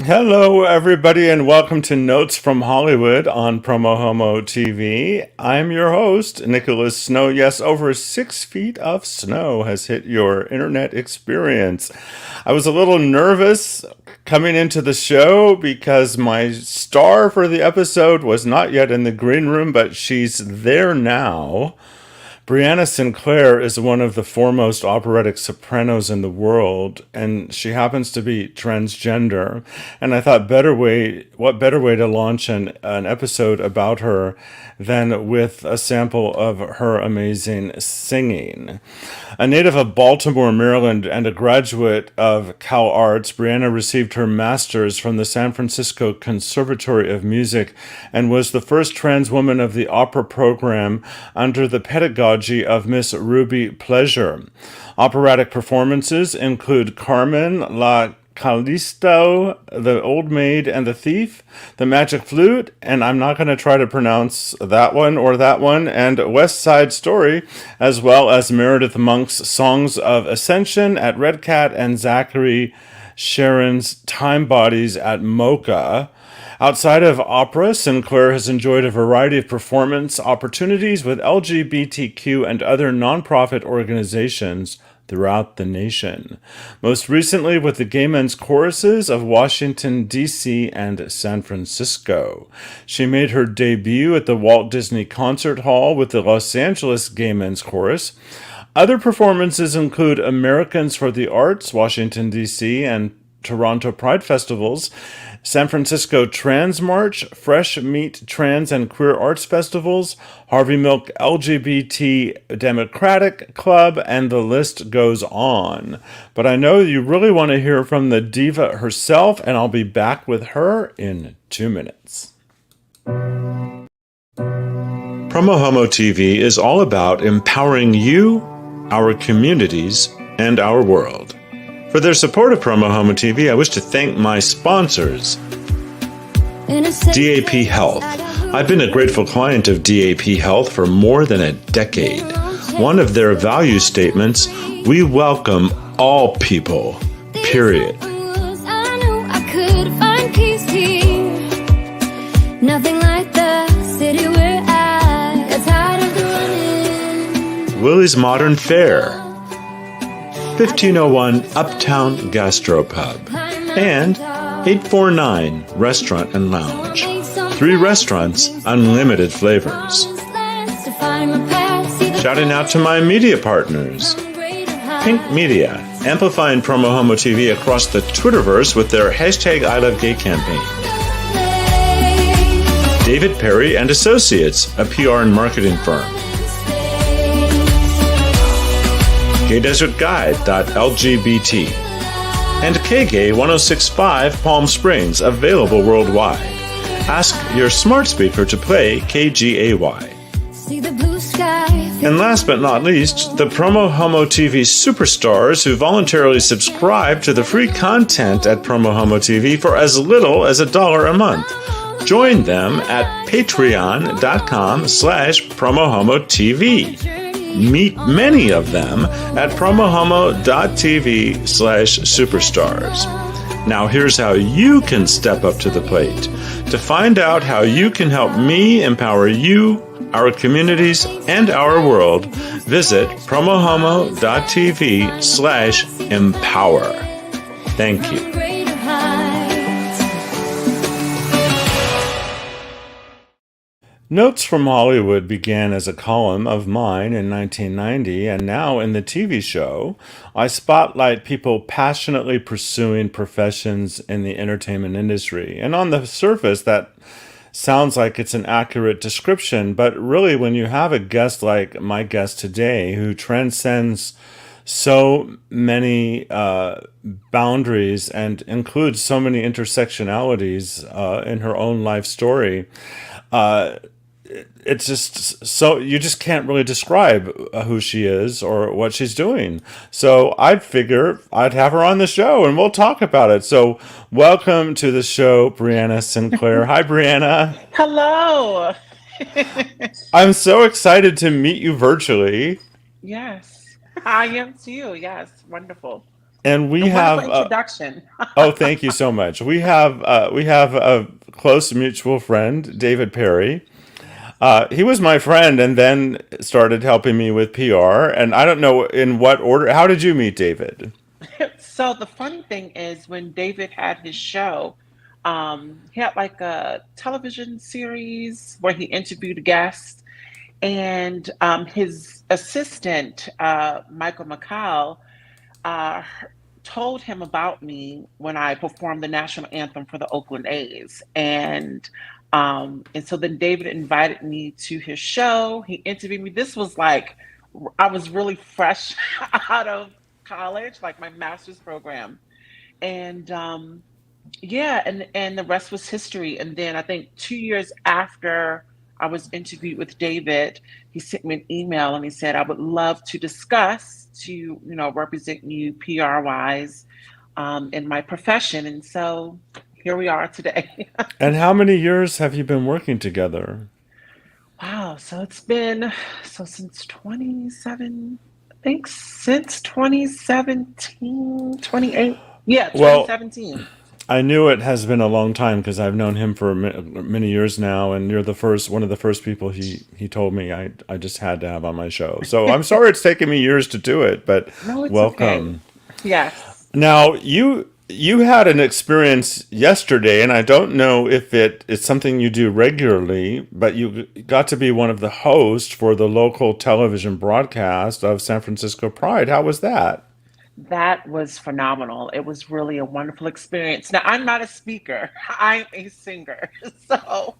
Hello, everybody, and welcome to Notes from Hollywood on PromoHomo.TV. I'm your host, Nicholas Snow. Yes, over 6 feet of snow has hit your internet experience. I was a little nervous coming into the show because my star for the episode was not yet in the green room, but she's there now. Breanna Sinclairé is one of the foremost operatic sopranos in the world, and she happens to be transgender. And I thought, what better way to launch an episode about her than with a sample of her amazing singing. A native of Baltimore, Maryland, and a graduate of CalArts, Breanna received her master's from the San Francisco Conservatory of Music and was the first trans woman of the opera program under the pedagogy of Miss Ruby Pleasure. Operatic performances include Carmen, La Calisto, The Old Maid and the Thief, The Magic Flute, and I'm not going to try to pronounce that one, and West Side Story, as well as Meredith Monk's Songs of Ascension at REDCAT and Zachary Sharrin's Time Bodies at MOCA. Outside of opera, Sinclairé has enjoyed a variety of performance opportunities with LGBTQ and other nonprofit organizations throughout the nation. Most recently with the Gay Men's Choruses of Washington, D.C. and San Francisco. She made her debut at the Walt Disney Concert Hall with the Los Angeles Gay Men's Chorus. Other performances include Americans for the Arts, Washington, D.C., and Toronto Pride Festivals, San Francisco Trans March, Fresh Meat Trans and Queer Arts Festivals, Harvey Milk LGBT Democratic Club, and the list goes on. But I know you really want to hear from the diva herself, and I'll be back with her in 2 minutes. PromoHomo.TV is all about empowering you, our communities, and our world. For their support of PromoHomo.TV, I wish to thank my sponsors, DAP Health. I've been a grateful client of DAP Health for more than a decade. One of their value statements, we welcome all people, period. Willie's Modern Fare, 1501 Uptown Gastropub, and 849 Restaurant and Lounge. 3 restaurants, unlimited flavors. Shouting out to my media partners, Pink Media, amplifying PromoHomo.TV across the Twitterverse with their hashtag I Love Gay campaign. David Perry and Associates, a PR and marketing firm. GayDesertGuide.lgbt, and KGay 1065 Palm Springs, available worldwide. Ask your smart speaker to play KGAY. And last but not least, the PromoHomo.TV superstars who voluntarily subscribe to the free content at PromoHomo.TV for as little as $1 a month. Join them at patreon.com/PromoHomo.TV. Meet many of them at PromoHomo.TV/superstars. Now here's how you can step up to the plate. To find out how you can help me empower you, our communities, and our world, visit PromoHomo.TV/empower. Thank you. Notes from Hollywood began as a column of mine in 1990, and now in the TV show, I spotlight people passionately pursuing professions in the entertainment industry. And on the surface, that sounds like it's an accurate description, but really when you have a guest like my guest today who transcends so many boundaries and includes so many intersectionalities in her own life story, it's just so you just can't really describe who she is or what she's doing. So I'd figure I'd have her on the show and we'll talk about it. So welcome to the show, Breanna Sinclairé. Hi, Breanna. Hello. I'm so excited to meet you virtually. Yes, I am too. Yes, wonderful. And we A wonderful have introduction. oh, thank you so much. We have a close mutual friend, David Perry. He was my friend, and then started helping me with PR. And I don't know in what order. How did you meet David? So the funny thing is when David had his show, he had like a television series where he interviewed guests, and his assistant, Michael McCall, uh, told him about me when I performed the national anthem for the Oakland A's. And so then David invited me to his show. He interviewed me. This was like I was really fresh out of college, like my master's program. And yeah, and the rest was history. And then I think 2 years after I was interviewed with David, he sent me an email and he said, I would love to discuss represent you PR wise in my profession. And so here we are today. And how many years have you been working together? Wow. So it's been since 27, I think since 2017, 28. Yeah, Well, 2017. I knew it has been a long time because I've known him for many years now, and you're the first one of the first people he told me I just had to have on my show. So I'm sorry it's taken me years to do it, but No, it's okay. welcome. Yes. Now you had an experience yesterday, and I don't know if it's something you do regularly, but you got to be one of the hosts for the local television broadcast of San Francisco Pride. How was that? That was phenomenal. It was really a wonderful experience. Now, I'm not a speaker, I'm a singer. So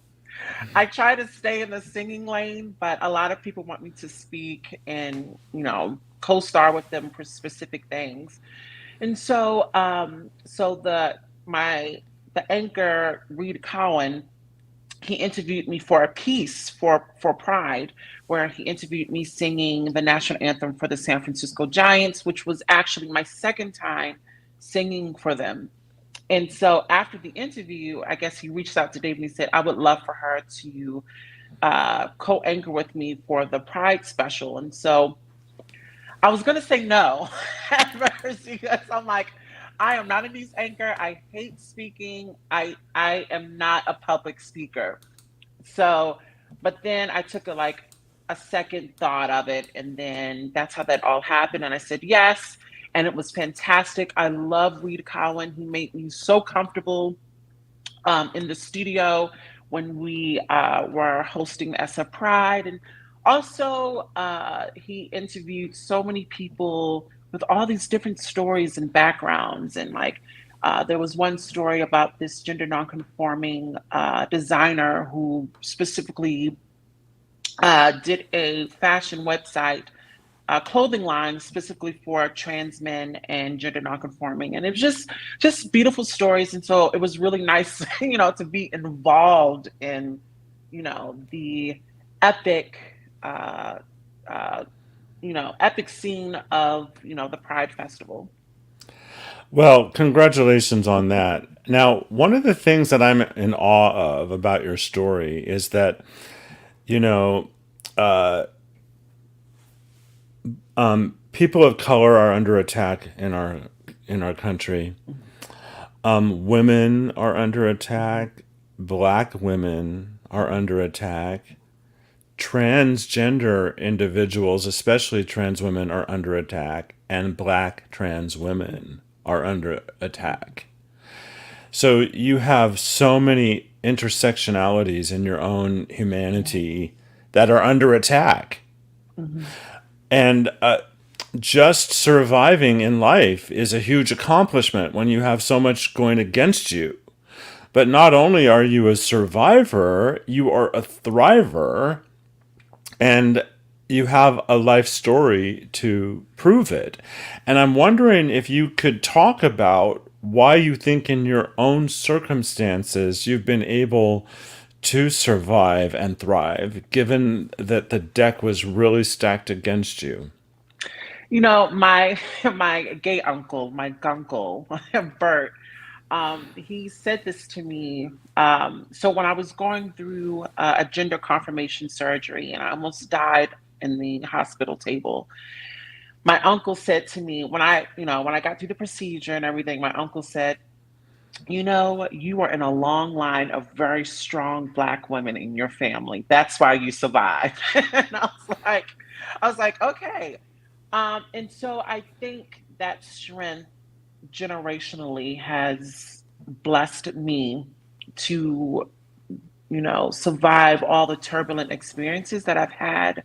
I try to stay in the singing lane, but a lot of people want me to speak and, co star with them for specific things. And so the anchor, Reed Cowan, he interviewed me for a piece for Pride, where he interviewed me singing the national anthem for the San Francisco Giants, which was actually my second time singing for them. And so after the interview, I guess he reached out to Dave and he said, "I would love for her to co-anchor with me for the Pride special." And so I was gonna say no at first because I'm like, I am not a news anchor. I hate speaking. I am not a public speaker. So, but then I took a second thought of it, and then that's how that all happened. And I said yes, and it was fantastic. I love Reed Cowan. He made me so comfortable in the studio when we were hosting the SF Pride, and also he interviewed so many people with all these different stories and backgrounds, and there was one story about this gender nonconforming designer who specifically did a fashion website, clothing line specifically for trans men and gender nonconforming, and it was just beautiful stories. And so it was really nice, to be involved in, the epic, uh, uh, epic scene of the Pride Festival. Well, congratulations on that. Now, one of the things that I'm in awe of about your story is that, you know, people of color are under attack in our country. Women are under attack. Black women are under attack. Transgender individuals, especially trans women, are under attack, and black trans women are under attack. So you have so many intersectionalities in your own humanity that are under attack. Mhm. And just surviving in life is a huge accomplishment when you have so much going against you. But not only are you a survivor, you are a thriver, and you have a life story to prove it. And I'm wondering if you could talk about why you think in your own circumstances you've been able to survive and thrive, given that the deck was really stacked against you. My my gay uncle, my gunkle, Bert, he said this to me. So when I was going through a gender confirmation surgery and I almost died in the hospital table, my uncle said to me when I got through the procedure and everything, my uncle said, you are in a long line of very strong Black women in your family. That's why you survived. And I was like, okay. And so I think that strength generationally has blessed me to, survive all the turbulent experiences that I've had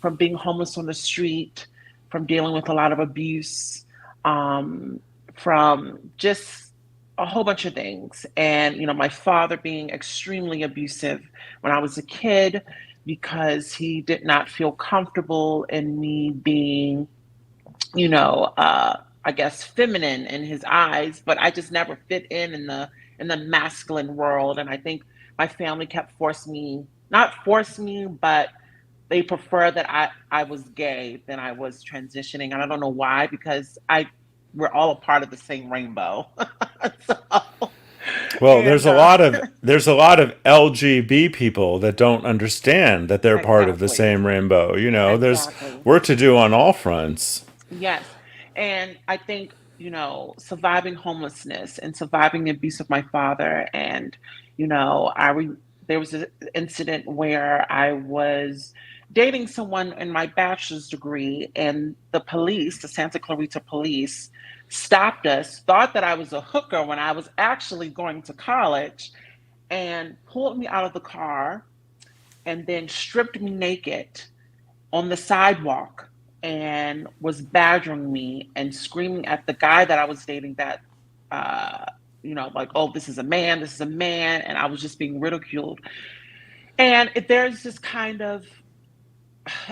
from being homeless on the street, from dealing with a lot of abuse, um, from just a whole bunch of things. And, my father being extremely abusive when I was a kid because he did not feel comfortable in me being I guess feminine in his eyes, but I just never fit in the masculine world. And I think my family kept forcing me, not force me, but they prefer that I was gay than I was transitioning. And I don't know why, because we're all a part of the same rainbow. So, Well, and there's a lot of LGB people that don't understand that they're part of the exactly, same rainbow. There's exactly. work to do on all fronts. Yes. And I think, surviving homelessness and surviving the abuse of my father. And, there was an incident where I was dating someone in my bachelor's degree, and the Santa Clarita police, stopped us, thought that I was a hooker when I was actually going to college, and pulled me out of the car and then stripped me naked on the sidewalk and was badgering me and screaming at the guy that I was dating that, uh, like, oh, this is a man. And I was just being ridiculed. And there's this kind of,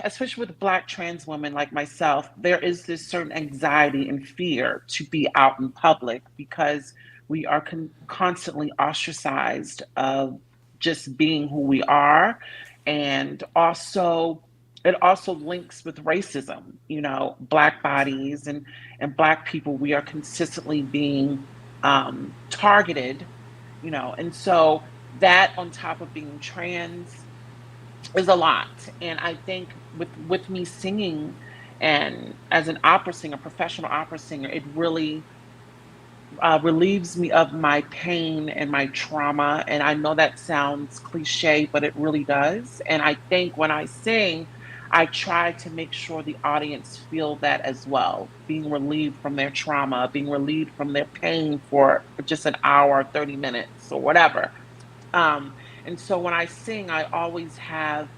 especially with Black trans women like myself, there is this certain anxiety and fear to be out in public because we are constantly ostracized of just being who we are. And also, it also links with racism. Black bodies and Black people, we are consistently being targeted, and so that on top of being trans is a lot. And I think with me singing and as an opera singer, professional opera singer, it really relieves me of my pain and my trauma. And I know that sounds cliche, but it really does. And I think when I sing, I try to make sure the audience feel that as well, being relieved from their trauma, being relieved from their pain for just an hour, 30 minutes, or whatever. Um, and so when I sing, I always have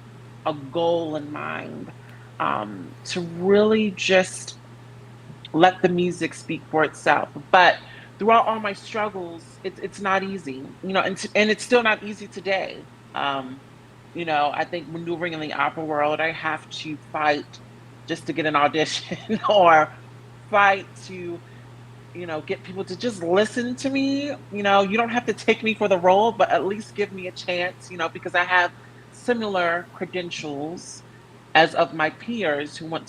a goal in mind, to really just let the music speak for itself. But throughout all my struggles, it's not easy, and it's still not easy today. I think maneuvering in the opera world, I have to fight just to get an audition or fight to get people to just listen to me. You don't have to take me for the role, but at least give me a chance, because I have similar credentials as of my peers who went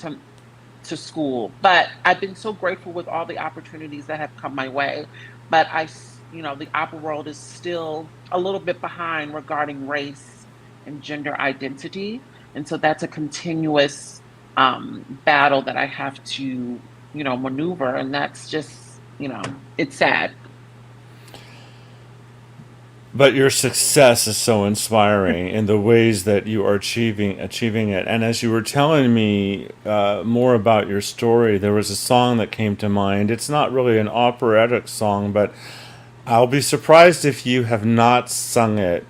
to school. But I've been so grateful with all the opportunities that have come my way. But the opera world is still a little bit behind regarding race and gender identity. And so that's a continuous battle that I have to, maneuver. And that's just, it's sad. But your success is so inspiring in the ways that you are achieving it. And as you were telling me more about your story, there was a song that came to mind. It's not really an operatic song, but I'll be surprised if you have not sung it.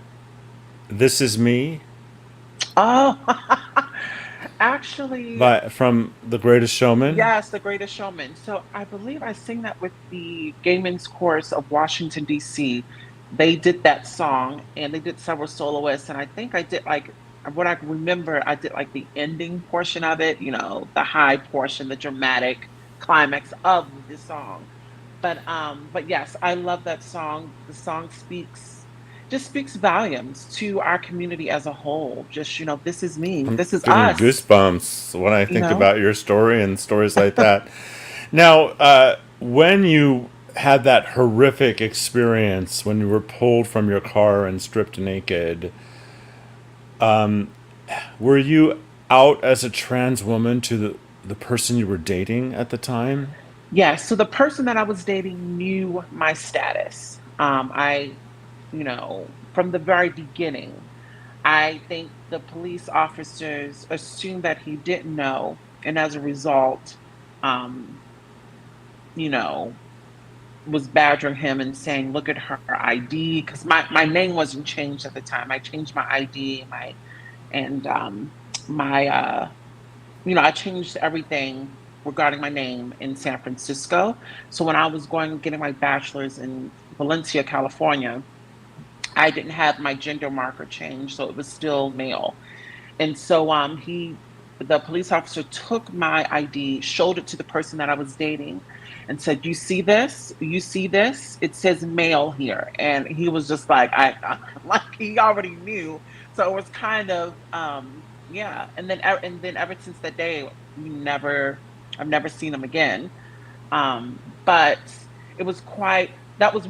This is me, Oh, actually, by from The Greatest Showman. yes, The Greatest Showman. So I believe I sing that with the Gaymen's Chorus of Washington, D.C. They did that song and they did several soloists. And I think I did like, what I can remember, I did like the ending portion of it, the high portion, the dramatic climax of the song. But yes, I love that song. The song just speaks volumes to our community as a whole. Just, this is me. I'm This is getting us, goosebumps when I you think know? about your story and stories like that. Now, when you had that horrific experience when you were pulled from your car and stripped naked, were you out as a trans woman the person you were dating at the time? Yeah, so the person that I was dating knew my status. From the very beginning, I think the police officers assumed that he didn't know, and as a result, um, you know, was badgering him and saying, "Look at her ID," because my name wasn't changed at the time. I changed my ID, and my I changed everything regarding my name in San Francisco. So when I was going getting my bachelor's in Valencia, California, I didn't have my gender marker changed, so it was still male. And so the police officer took my ID, showed it to the person that I was dating, and said, "You see this? You see this? It says male here." And he was just like, like he already knew. So it was kind of yeah. And then ever since that day, I've never seen him again. But it was quite that was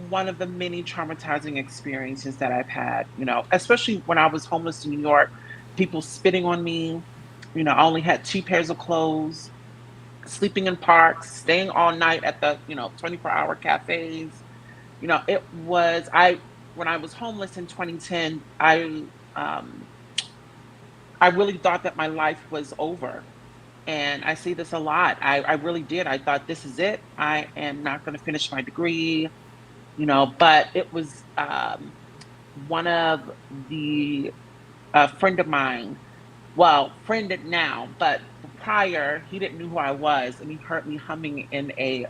one of the many traumatizing experiences that I've had, especially when I was homeless in New York, people spitting on me. I only had two pairs of clothes, sleeping in parks, staying all night at the, 24-hour cafes. It was I when I was homeless in 2010, um I really thought that my life was over. And I see this a lot. I really did. I thought, this is it. I am not going to finish my degree, but it was one of the a friend of mine, well, friended now, but prior, he didn't know who I was, and he heard me humming in a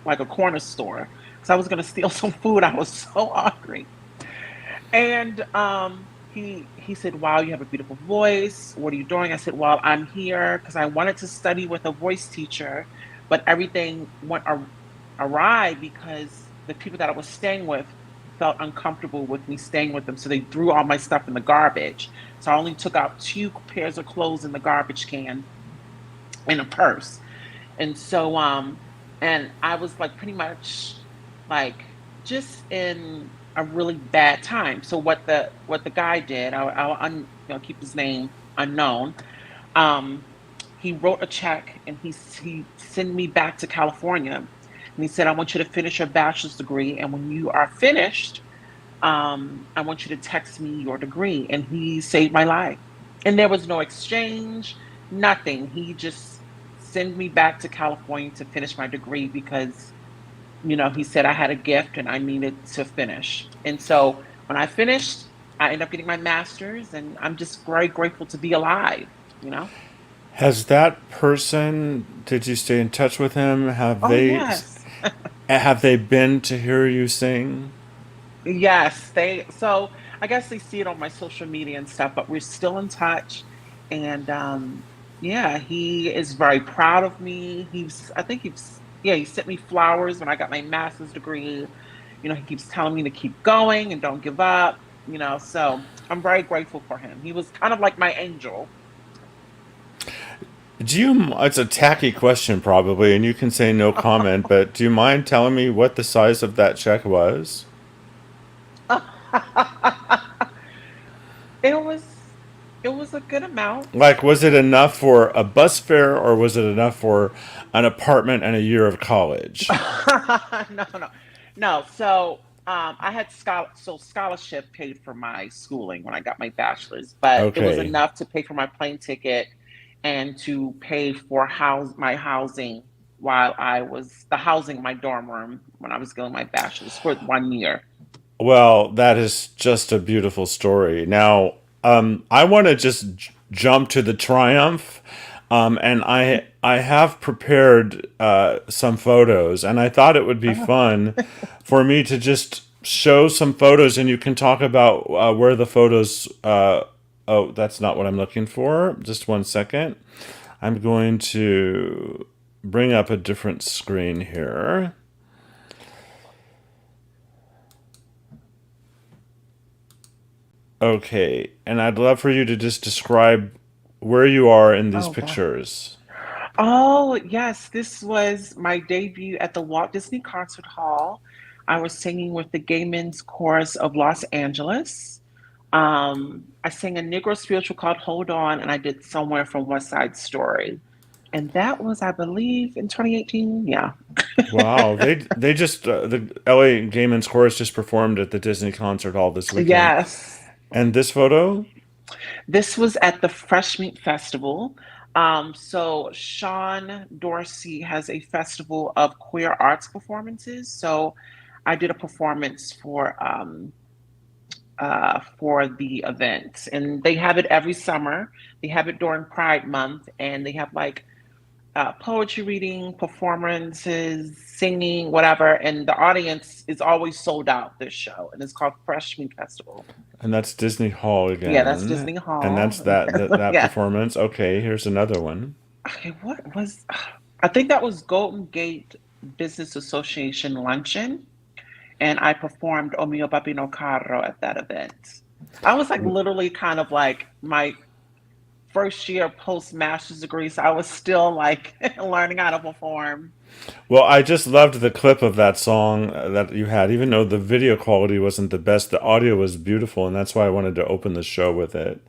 like a corner store because I was going to steal some food. I was so hungry. And he said, "Wow, you have a beautiful voice. What are you doing?" I said, "Well, I'm here because I wanted to study with a voice teacher, but everything went awry because the people that I was staying with felt uncomfortable with me staying with them, so they threw all my stuff in the garbage. So I only took out two pairs of clothes in the garbage can in a purse." And so and I was like pretty much like just in a really bad time. So what the guy did, I'll keep his name unknown. Um, he wrote a check and he sent me back to California, and he said, "I want you to finish your bachelor's degree, and when you are finished, I want you to text me your degree." And he saved my life. And there was no exchange, nothing. He just sent me back to California to finish my degree because, he said I had a gift and I needed to finish. And so when I finished, I ended up getting my master's, and I'm just very grateful to be alive, you know? Has that person, did you stay in touch with him? Oh, yes. Have they been to hear you sing? Yes, so I guess they see it on my social media and stuff, but we're still in touch. And yeah, he is very proud of me. I think yeah, he sent me flowers when I got my master's degree. He keeps telling me to keep going and don't give up, so I'm very grateful for him. He was kind of like my angel. It's a tacky question probably, and you can say no comment, but do you mind telling me what the size of that check was? It was it was a good amount. Like, was it enough for a bus fare or was it enough for an apartment and a year of college? No, no, no. So I had scholarship paid for my schooling when I got my bachelor's, but it was Okay. enough to pay for my plane ticket and to pay for my housing while I was the housing in my dorm room when I was getting my bachelor's for 1 year. Well, that is just a beautiful story. Now, I want to just jump to the triumph, and I have prepared some photos, and I thought it would be Oh, fun for me to just show some photos, and you can talk about where the photos. Oh, that's not what I'm looking for. Just one second. I'm going to bring up a different screen here. Okay, and I'd love for you to just describe where you are in these oh God. pictures. Oh, yes, this was my debut at the Walt Disney Concert Hall. I was singing with the Gay Men's Chorus of Los Angeles. I sang a Negro spiritual called Hold On, and I did Somewhere from West Side Story. And that was, I believe, in 2018. Yeah. Wow, they just the LA Gay Men's Chorus just performed at the Disney Concert Hall this weekend. Yes. And this photo? This was at the Fresh Meat Festival. So Sean Dorsey has a festival of queer arts performances. So I did a performance for the event, and they have it every summer. They have it during Pride Month, and they have like poetry reading, performances, singing, whatever. And the audience is always sold out this show, and it's called Fresh Meat Festival. And that's Disney Hall Yeah, that's again. Disney And that's Hall. that Yeah. performance. Okay, here's another one. Okay, what was I think that was Golden Gate Business Association luncheon, and I performed O mio papino carro at that event. I was like literally kind of like my first year post master's degree, so I was still like learning how to perform. Well, I just loved the clip of that song that you had, even though the video quality wasn't the best, the audio was beautiful, and that's why I wanted to open the show with it.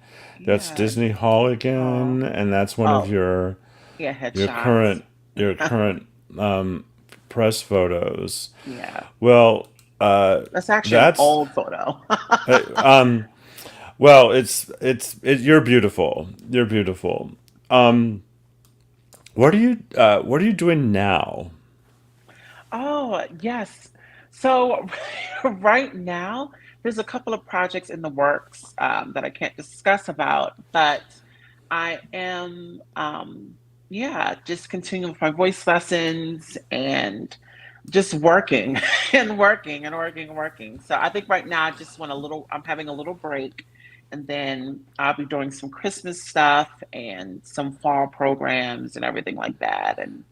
That's Yeah. Disney Hall Oh, again, and that's one of oh, yeah, your headshots. current press photos. Yeah, Well, that's actually an that's old photo. uh, um, well, you're beautiful. You're beautiful. Um, what are you doing now? Oh, yes. So right now, there's a couple of projects in the works that I can't discuss about, but I am, yeah, just continuing with my voice lessons and just working and working and working and working. So I think right now I just want a little, I'm having a little break, and then I'll be doing some Christmas stuff and some fall programs and everything like that. And,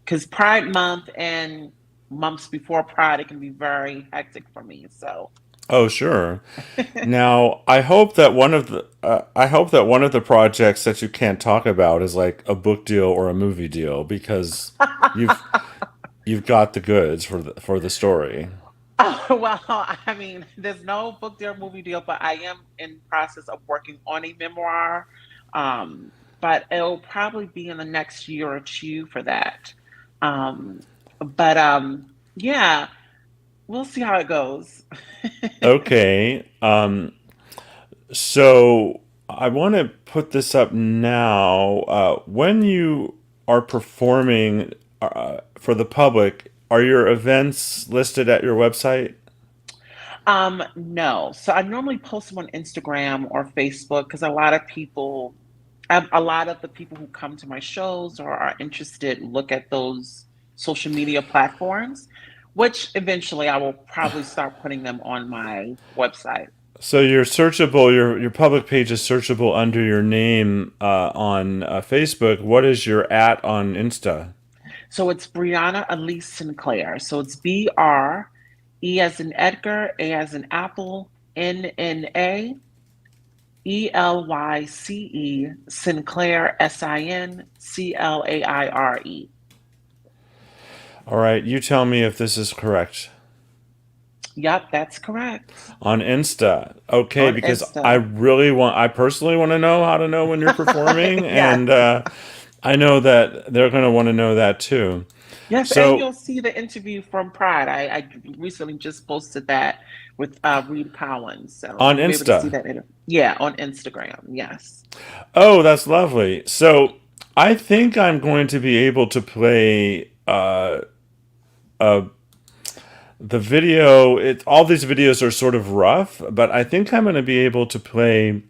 because Pride Month and months before Pride, it can be very hectic for me. So, Oh, sure. Now, I hope that one of the projects that you can't talk about is like a book deal or a movie deal because you've you've got the goods for the story. oh, well, I mean, there's no book deal, movie deal, but I am in process of working on a memoir. Um, but it'll probably be in the next year or two for that. Um, but yeah, we'll see how it goes. Okay. So I want to put this up now. When you are performing for the public, are your events listed at your website? No. So I normally post them on Instagram or Facebook because a lot of the people who come to my shows or are interested look at those social media platforms, which eventually I will probably start putting them on my website. So you're searchable. Your public page is searchable under your name on Facebook. What is your at on Insta? So it's Brianna Elise Sinclair. So it's BR, E as in Edgar, A as in Apple, NNAELYCE, Sinclair, Sinclaire. All right, you tell me if this is correct. Yep, that's correct. On Insta. Okay, On because Insta. I personally want to know how to know when you're performing, Yes. and I know that they're going to want to know that too. Yes, and So you'll see the interview from Pride. I recently just posted that with Reed Collins, so on you'll be able to see Insta. that. Yeah, on Instagram. Yes. Oh, that's lovely. So I think I'm going to be able to play uh, the video. All these videos are sort of rough, but I think I'm going to be able to play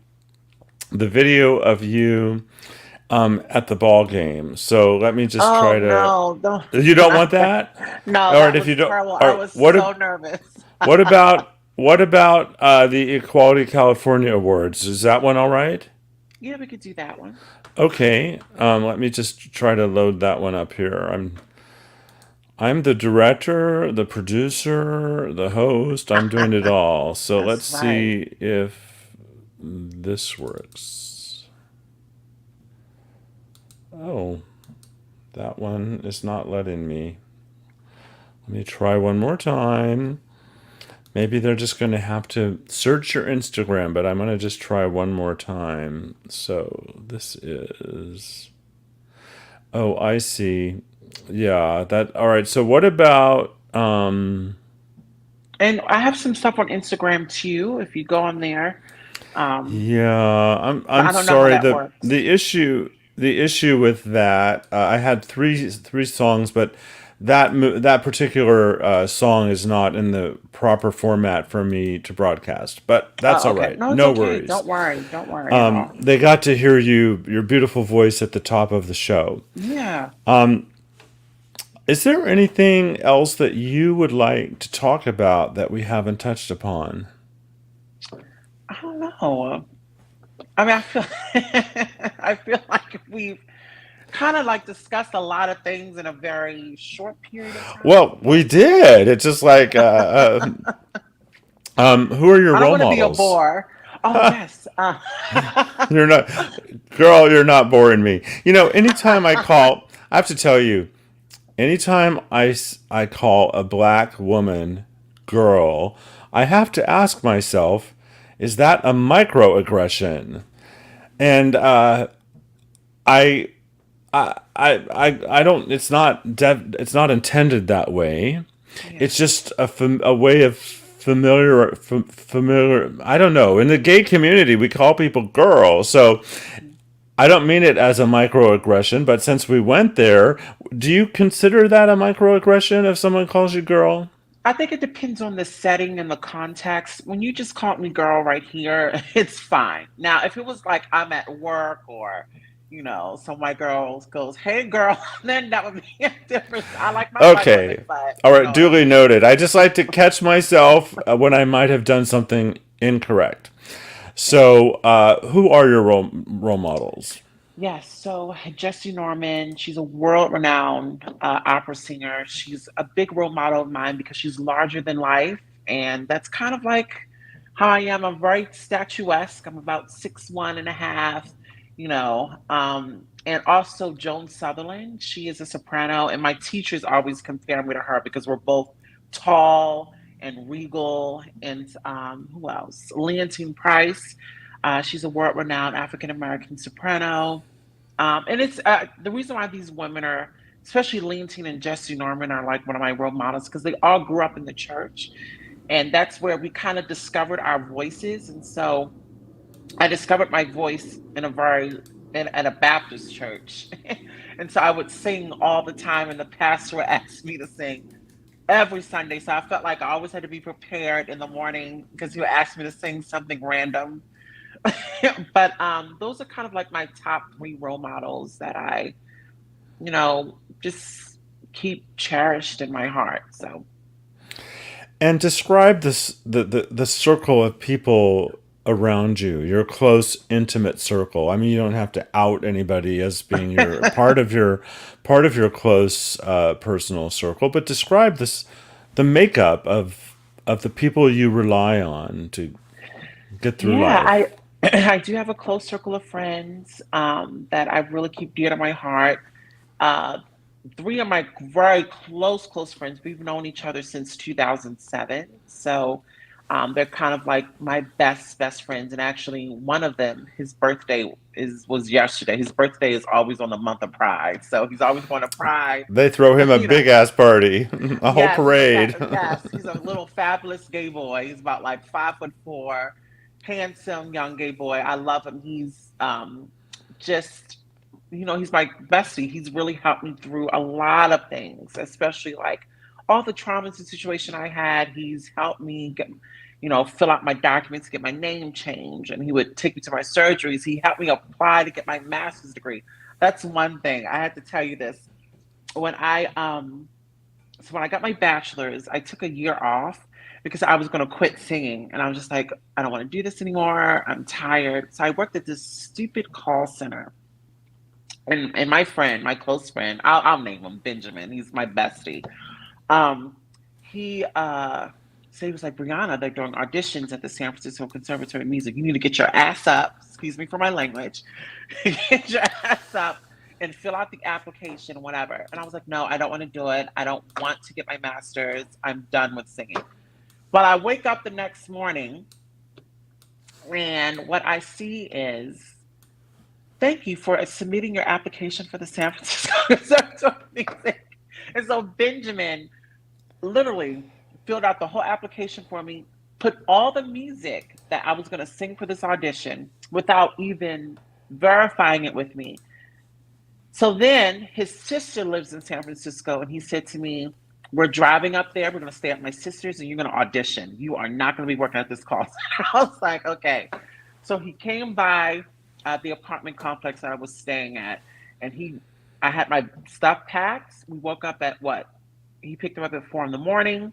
the video of you at the ball game. So let me just Oh try to. no, don't, You don't want not that. that? No, All right, that if you was don't, terrible. I or was so nervous. what about the Equality California Awards? Is that one all right? Yeah, we could do that one. Okay, let me just try to load that one up here. I'm the director, the producer, the host. I'm doing it all. So let's That's right. see if this works. Oh, that one is not letting me. Let me try one more time. Maybe they're just going to have to search your Instagram, but I'm going to just try one more time. So this is Oh, I see. Yeah, that all right. So what about And I have some stuff on Instagram too, if you go on there. Um, yeah, but I'm I don't know how sorry. that The works. the issue the issue with that, I had three songs, but that particular song is not in the proper format for me to broadcast. But that's Oh, all okay. right. No, it's No okay. worries. Don't worry. Don't worry at all. They got to hear your beautiful voice at the top of the show. Yeah. Is there anything else that you would like to talk about that we haven't touched upon? I don't know. I mean, I feel I feel like we've kind of like discussed a lot of things in a very short period of time, Well, we but did. It's just like, who are your I don't role want to be a models? bore. Oh, yes. You're not, girl, you're not boring me. Anytime I call, I have to tell you, anytime I call a black woman girl, I have to ask myself, is that a microaggression? And I, I don't. It's not intended that way. Yeah. It's just a way of familiar. I don't know. In the gay community, we call people girls, so Mhm. I don't mean it as a microaggression. But since we went there, do you consider that a microaggression if someone calls you girl? I think it depends on the setting and the context. When you just called me girl right here, it's fine. Now, if it was like I'm at work or, some white girls goes, "Hey, girl," then that would be a difference. I like my white women, Okay. but All you right. know what I Duly mean. noted. I just like to catch myself when I might have done something incorrect. Yeah. So, who are your role models? Yes, so Jessie Norman, she's a world-renowned opera singer. She's a big role model of mine because she's larger than life, and that's kind of like how I am. I'm very statuesque. I'm about 6'1" and a half, and also Joan Sutherland. She is a soprano, and my teachers always compare me to her because we're both tall and regal. And who else? Leontine Price. She's a world-renowned African American soprano. And it's the reason why these women are, especially Leontine and Jesse Norman, are like one of my role models because they all grew up in the church, and that's where we kind of discovered our voices. And so I discovered my voice at a Baptist church, and so I would sing all the time, and the pastor would ask me to sing every Sunday. So I felt like I always had to be prepared in the morning because he would ask me to sing something random. But those are kind of like my top three role models that I just keep cherished in my heart. So, And describe the circle of people around you, your close, intimate circle. I mean, you don't have to out anybody as being your part of your close personal circle, but describe the makeup of the people you rely on to get through yeah, life. I do have a close circle of friends that I really keep dear to my heart. Uh, Three of my very close friends, we've known each other since 2007. So they're kind of like my best friends. And actually, one of them, his birthday was yesterday. His birthday is always on the month of Pride, so he's always going to Pride. They throw him a you know, big ass party, a whole Yes, parade. he's a little fabulous gay boy. He's about like 5'4", handsome young gay boy. I love him. He's just he's my bestie. He's really helped me through a lot of things, especially like all the traumas and situation I had. He's helped me get fill out my documents, get my name changed, and he would take me to my surgeries. He helped me apply to get my master's degree. That's one thing. I had to tell you this. When I so when I got my bachelor's, I took a year off because I was going to quit singing. And I was just like, I don't want to do this anymore. I'm tired. So I worked at this stupid call center. And my friend, my close friend, I'll name him Benjamin. He's my bestie. Um, he was like, Brianna, they're doing auditions at the San Francisco Conservatory of Music. You need to get your ass up, excuse me for my language, get your ass up and fill out the application, whatever. And I was like, no, I don't want to do it. I don't want to get my master's. I'm done with singing. But I wake up the next morning and what I see is Thank you for submitting your application for the San Francisco Conservatory. And so Benjamin literally filled out the whole application for me, put all the music that I was going to sing for this audition without even verifying it with me. So then his sister lives in San Francisco, and he said to me, we're driving up there. We're going to stay at my sister's, and you're going to audition. You are not going to be working at this call center. I was like, okay. So he came by the apartment complex that I was staying at, and I had my stuff packed. We woke up at what? He picked him up at 4 in the morning,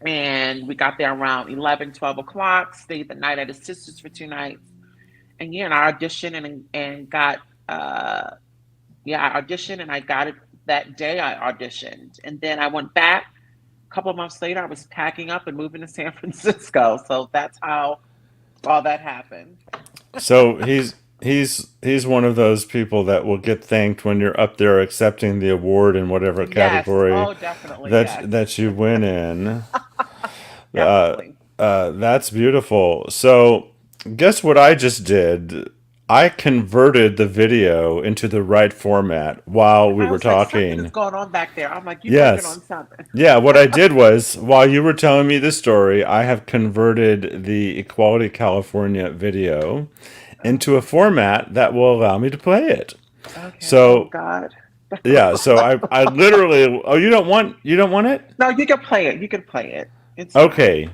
and we got there around 11, 12 o'clock, stayed the night at his sister's for 2 nights. And yeah, and I auditioned and got, I auditioned and I got it that day. I auditioned. And then I went back. A couple of months later, I was packing up and moving to San Francisco. So that's how all that happened. So he's one of those people that will get thanked when you're up there accepting the award in whatever Yes. category Oh, definitely. Yes. that you win in. Uh, Definitely. that's beautiful. So, guess what I just did? I converted the video into the right format while we I were was like, something is talking. going on back there. I'm like, you working Yes. on something. Yeah, what I did was, while you were telling me the story, I have converted the Equality California video into a Okay. format that will allow me to play it. Okay. Oh So, God. yeah, so I literally, oh, you don't want it? No, you can play it. You can play it. It's fine. Okay.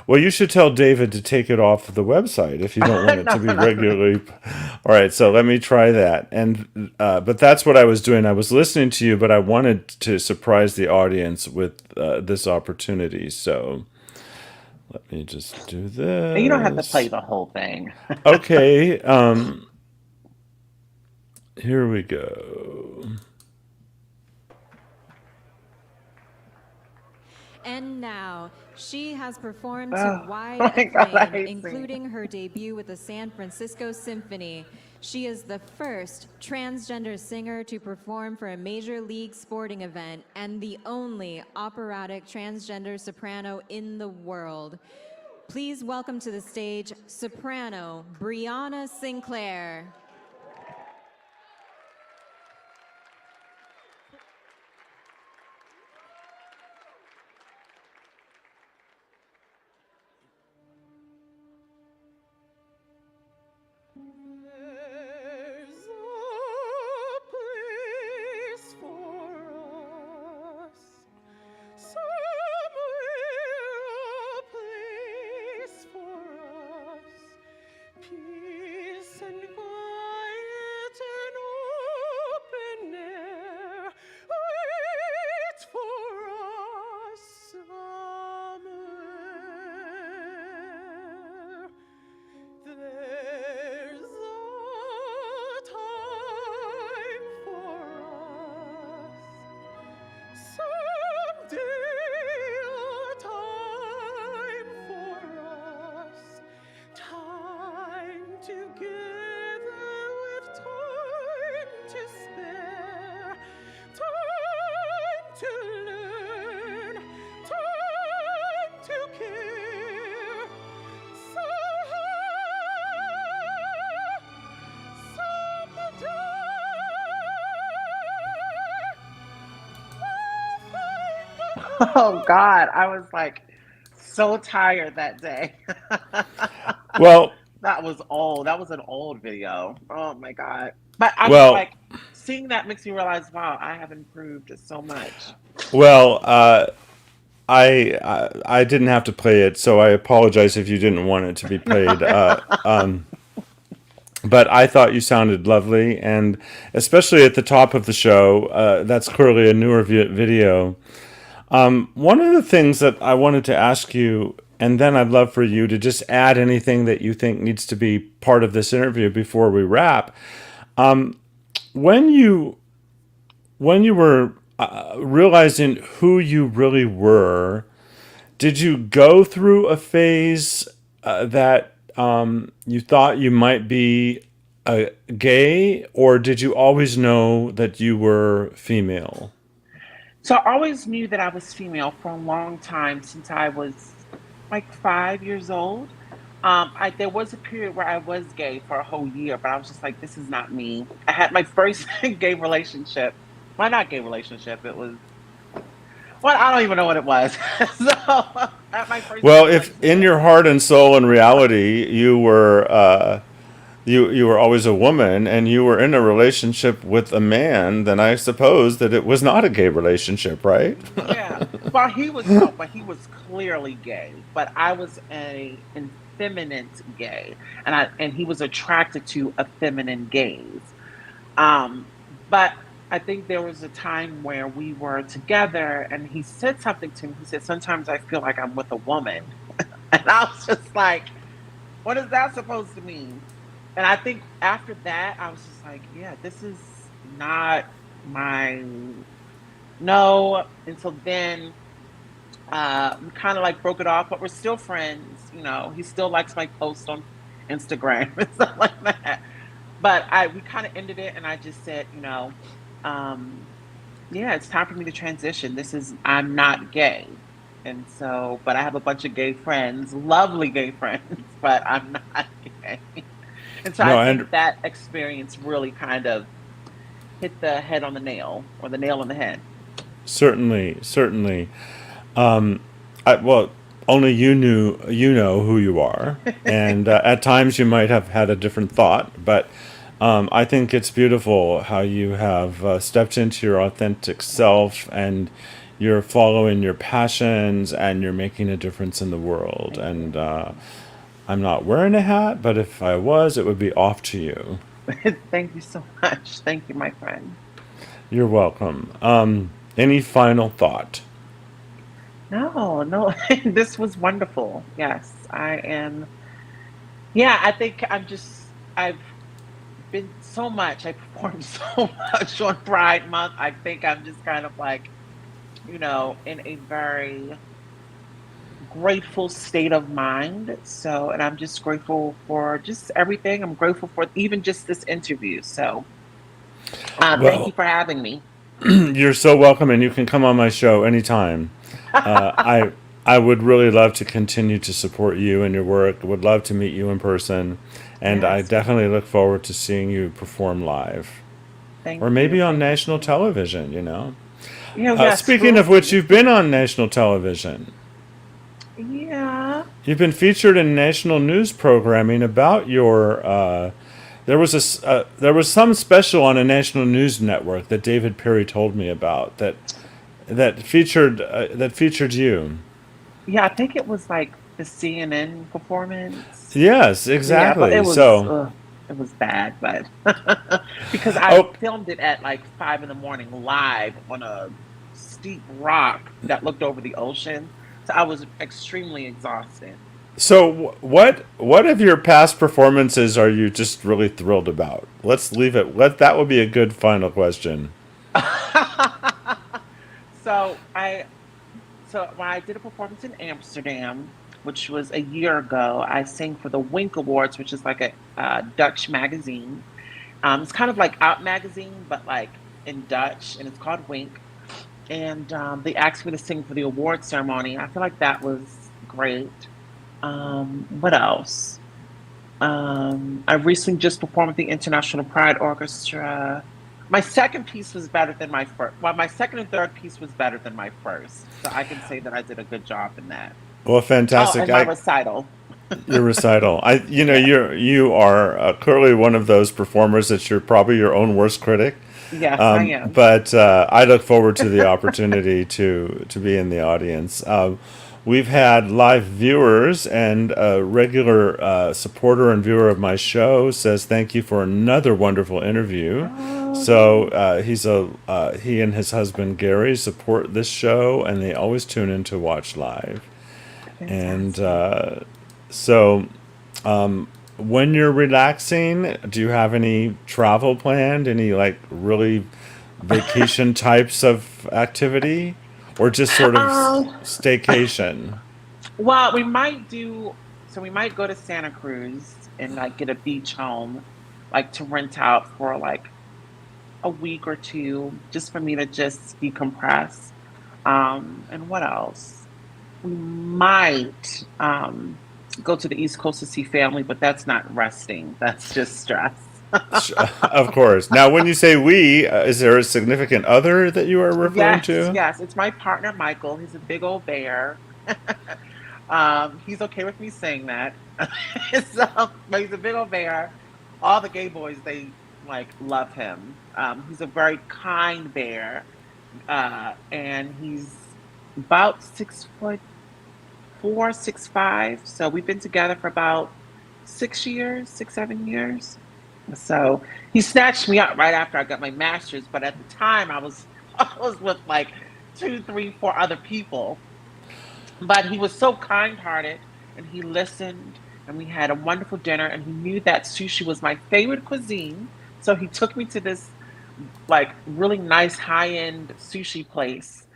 Well, you should tell David to take it off the website if you don't want it to No, be no. regularly. All right, so let me try that. And but that's what I was doing. I was listening to you, but I wanted to surprise the audience with this opportunity. So let me just do And you don't have to play this. the whole thing. Okay, here we go. And now, she has performed to Oh wide my God, I acclaim, hate singing. including her debut with the San Francisco Symphony. She is the first transgender singer to perform for a major league sporting event and the only operatic transgender soprano in the world. Please welcome to the stage soprano Breanna Sinclairé. There's a place for us, somewhere a place for us, peace and quiet and open air wait for us somewhere. There's a time for us, someday a time for us, time together with time to spare, time to learn, time to care. Oh God, I was like so tired that day. Well, That was old. That was an old video. Oh my God. But I was well, like, seeing that makes me realize, wow, I have improved so much. well. I didn't have to play it, so I apologize if you didn't want it to be played. But I thought you sounded lovely, and especially at the top of the show, that's clearly a newer video. One of the things that I wanted to ask you, and then I'd love for you to just add anything that you think needs to be part of this interview before we wrap. When you were realizing who you really were, did you go through a phase that you thought you might be gay, or did you always know that you were female? So I always knew that I was female for a long time since I was like 5 years old. There was a period where I was gay for a whole year, but I was just like, this is not me. I had my first gay relationship. Well, not gay relationship. It was, well, I don't even know what it was. So at my first gay Well, if in relationship. your heart and soul and reality you were always a woman and you were in a relationship with a man, then I suppose that it was not a gay relationship, right? Yeah. Well, he was no, but he was clearly gay. But I was a effeminate gay, and he was attracted to effeminate gays. Um, but I think there was a time where we were together, and he said something to me. He said, "Sometimes I feel like I'm with a woman," and I was just like, "What is that supposed to mean?" And I think after that, I was just like, "Yeah, this is not my no." And so then we kind of like broke it off, but we're still friends. You know, he still likes my posts on Instagram and stuff like that. But I we kind of ended it, and I just said, um, yeah, it's time for me to transition. I'm not gay, and so, but I have a bunch of gay friends, lovely gay friends, but I'm not gay. And so I No, think and that experience really kind of hit the head on the nail, or the nail on the head. certainly, certainly. Well, only you know who you are, and at times you might have had a different thought, but I think it's beautiful how you have stepped into your authentic self and you're following your passions and you're making a difference in the world. Thank And you. I'm not wearing a hat, but if I was, it would be off to you. Thank you so much. Thank you, my friend. You're welcome. Any final thought? No, no, this was wonderful. Yes, I am. Yeah, I think I've been so much, I performed so much on Pride Month. I think I'm just kind of like, in a very grateful state of mind. So, and I'm just grateful for just everything. I'm grateful for even just this interview. So, thank you Well, for having me. you're so welcome, and you can come on my show anytime. Uh, I I would really love to continue to support you and your work. Would love to meet you in person, and I Yes, definitely look forward to seeing you perform live, or thank you. maybe on Thank you national so much. television. You know. Yes, Speaking we'll of which, see. you've been on national television. Yeah. You've been featured in national news programming about your. There was some special on a national news network that David Perry told me about that featured you. Yeah, I think it was like the CNN performance. Yes, Yeah, but exactly. So, it was bad, but because I oh, filmed it at like 5 in the morning live on a steep rock that looked over the ocean. So I was extremely exhausted. so what of your past performances are you just really thrilled about? Let's leave it. Let that would be a good final question. So so when I did a performance in Amsterdam, which was a year ago, I sang for the Wink Awards, which is like a Dutch magazine. It's kind of like Out magazine, but like in Dutch, and it's called Wink. And they asked me to sing for the award ceremony. I feel like that was great. What else? I recently just performed with the International Pride Orchestra. My second piece was better than my first. Well, my second and third piece was better than my first. So I can say that I did a good job in that. Well, Oh, fantastic. and my recital. Your recital. You are clearly one of those performers that you're probably your own worst critic. Yes, I am. But I look forward to the opportunity to be in the audience. We've had live viewers, and a regular supporter and viewer of my show says thank you for another wonderful interview. Oh, So thanks. he and his husband Gary support this show, and they always tune in to watch live. And Fantastic. so when you're relaxing, do you have any travel planned? Any like really vacation types of activity? Or just sort of Um, staycation? well, we might go to Santa Cruz and like get a beach home, like to rent out for like a week or two, just for me to just decompress. And what else? We might. go to the East Coast to see family, but that's not resting. That's just stress. Of course. Now, when you say we, is there a significant other that you are referring Yes, to? yes. It's my partner, Michael. He's a big old bear. He's okay with me saying that. But he's a big old bear. All the gay boys, they like love him. He's a very kind bear, and he's about 6'4", 6'5". So we've been together for about 6 years, 6, 7 years. So he snatched me up right after I got my master's, but at the time I was with like 2, 3, 4 other people. But he was so kind-hearted, and he listened, and we had a wonderful dinner, and he knew that sushi was my favorite cuisine. So he took me to this like really nice high-end sushi place,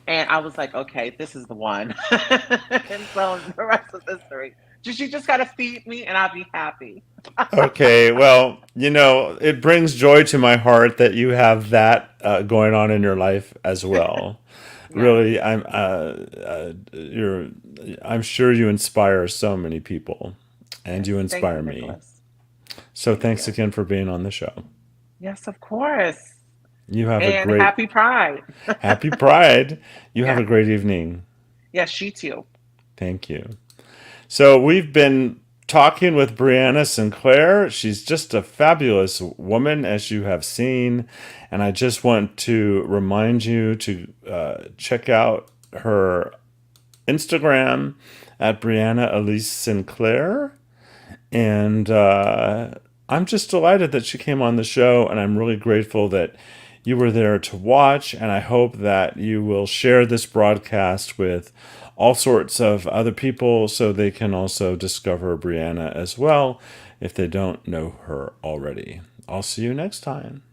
and I was like, okay, this is the one. And so the rest is history. You just gotta feed me, and I'll be happy. Okay, well, it brings joy to my heart that you have that going on in your life as well. Yeah. Really, I'm sure you inspire so many people, and Yes. you Thank you, inspire me. Nicholas. So Thank thanks you. again for being on the show. Yes, of course. You have a And great happy Pride. happy Pride. You have Yeah. a great evening. Yes, you too. Thank you. So we've been talking with Breanna Sinclairé. She's just a fabulous woman, as you have seen. And I just want to remind you to check out her Instagram at Breanna Elise Sinclair. And I'm just delighted that she came on the show. And I'm really grateful that you were there to watch. And I hope that you will share this broadcast with all sorts of other people so they can also discover Breanna as well if they don't know her already. I'll see you next time.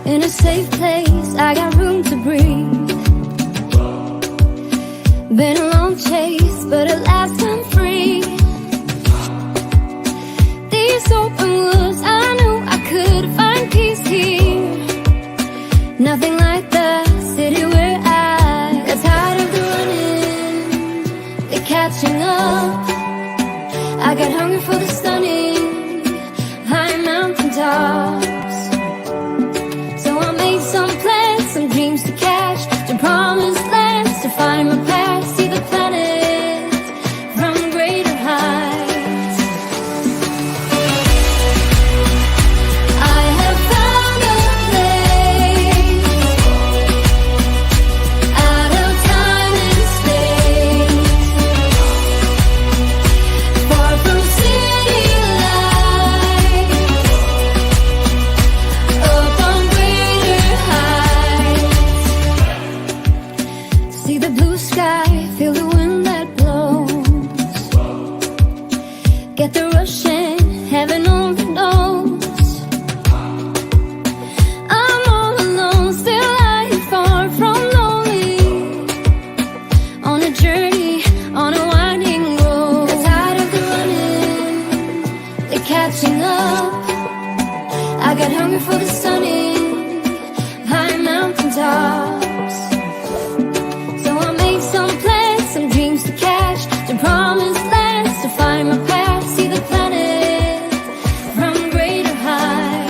In a safe place, I got room to breathe. Been a long chase, but at last I'm free. These open woods, I knew I could find peace here. Nothing like the city where I got tired of the running, the catching up. I got hungry for the stunning high mountain tops. So I made some plans, some dreams to catch, to promised lands, to find my path, see the planet from greater heights. I have found a place out of time and space, far from city lights, up on greater heights. See the blue sky, feel the wind that blows. Get the rush in, heaven only knows. I'm all alone, still lying far from lonely. On a journey, on a winding road. Got tired of the running, the catching up. I got hungry for the sun.